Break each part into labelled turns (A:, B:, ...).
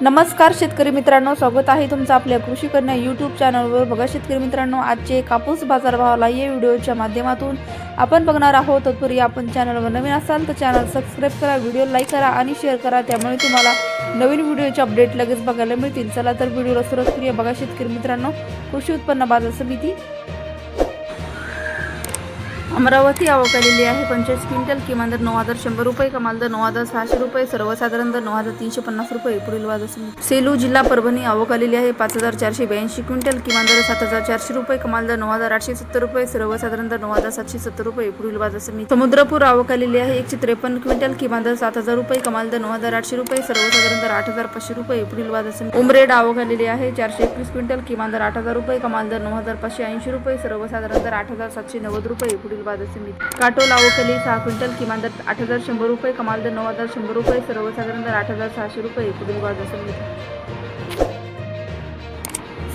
A: नमस्कार शेतकरी मित्रांनो, स्वागत आहे तुमचं आपल्या कृषी कन्या यूट्यूब चॅनलवर। बघा शेतकरी मित्रांनो, आजचे कापूस बाजारभावाला या व्हिडिओच्या माध्यमातून आपण बघणार आहोत। तत्पूर्वी आपण चॅनलवर नवीन असाल तर चॅनल सबस्क्राइब करा, व्हिडिओ लाईक करा आणि शेअर करा, त्यामुळे तुम्हाला नवीन व्हिडिओचे अपडेट लगेच बघायला मिळतील। चला तर व्हिडिओला सुरुवात करूया। बघा शेतकरी मित्रांनो, कृषी उत्पन्न बाजार समिती अमरावती आवक आलेली आहे 45 क्विंटल, किमान दर 9100 रुपये, कमाल दर 9600 रुपये, सर्वसाधारण दर 9350 रुपये। पुढील बाजार समिती सेलू जिल्हा परभणी आवक आलेली आहे 5482 क्विंटल, किमान दर 7400 रुपये, कमाल दर 9870 रुपये, सर्वसाधारण दर 9770 रुपये। पुढील बाजार समिती समुद्रपूर आवक आलेली आहे 153 क्विंटल, किमान दर 7000 रुपये, कमाल दर 9800 रुपये, सर्वसाधारण दर 8500 रुपये। पुढील बाजार समिती उमरेड आवक आलेली आहे 421 क्विंटल, किमान दर 8000 रुपये, कमाल दर 9580 रुपये, सर्वसाधारण दर 8790 रुपये। पुढील बाजार समिती काटोल आवक आली 6 क्विंटल, किमान दर 8100 रुपये, कमाल दर 9100 रुपये, सर्वसाधारण दर 8600 रुपये। पुढील बाजार समिती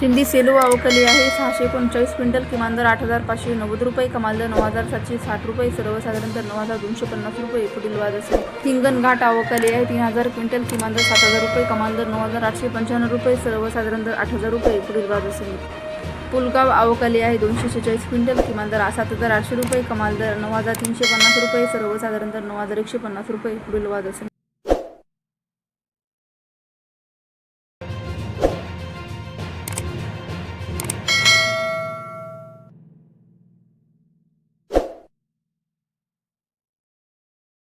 A: सिंधी सेलू आवक आली आहे 639 क्विंटल, किमान दर 8590 रुपये, कमाल दर 9760 रुपये, सर्वसाधारण दर 9250 रुपये। पुढील बाजार समिती हिंगणघाट आवक आली आहे 3000 क्विंटल, किमान दर 7000 रुपये, कमाल दर 9895 रुपये, सर्वसाधारण दर 8000 रुपये। पुढील बाजार समिती पुलगाव आवक आली आहे 246 क्विंटल, किमान दर 7800 रुपये, कमाल दर 9350 रुपये, सर्वसाधारण दर 9150 रुपये। पुढील बाजार समिती